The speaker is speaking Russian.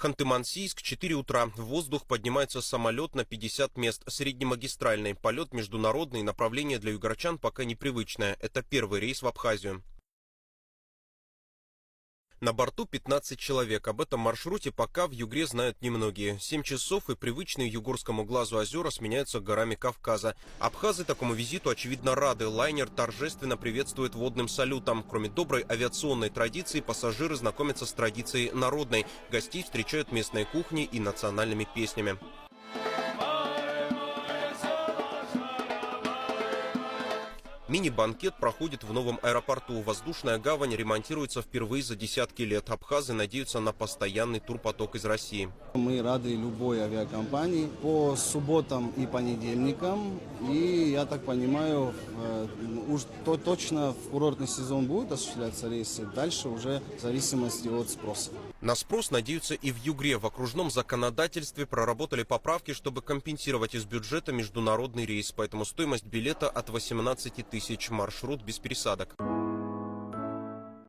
Ханты-Мансийск, 4 утра. В воздух поднимается самолет на 50 мест. Среднемагистральный полет международный. Направление для югорчан пока непривычное. Это первый рейс в Абхазию. На борту 15 человек. Об этом маршруте пока в Югре знают немногие. 7 часов и привычные югорскому глазу озера сменяются горами Кавказа. Абхазы такому визиту, очевидно, рады. Лайнер торжественно приветствует водным салютом. Кроме доброй авиационной традиции, пассажиры знакомятся с традицией народной. Гостей встречают местной кухней и национальными песнями. Мини-банкет проходит в новом аэропорту. Воздушная гавань ремонтируется впервые за десятки лет. Абхазы надеются на постоянный турпоток из России. Мы рады любой авиакомпании по субботам и понедельникам. И, я так понимаю, уж точно в курортный сезон будут осуществляться рейсы. Дальше уже в зависимости от спроса. На спрос надеются и в Югре. В окружном законодательстве проработали поправки, чтобы компенсировать из бюджета международный рейс. Поэтому стоимость билета от 18 тысяч. Маршрут без пересадок.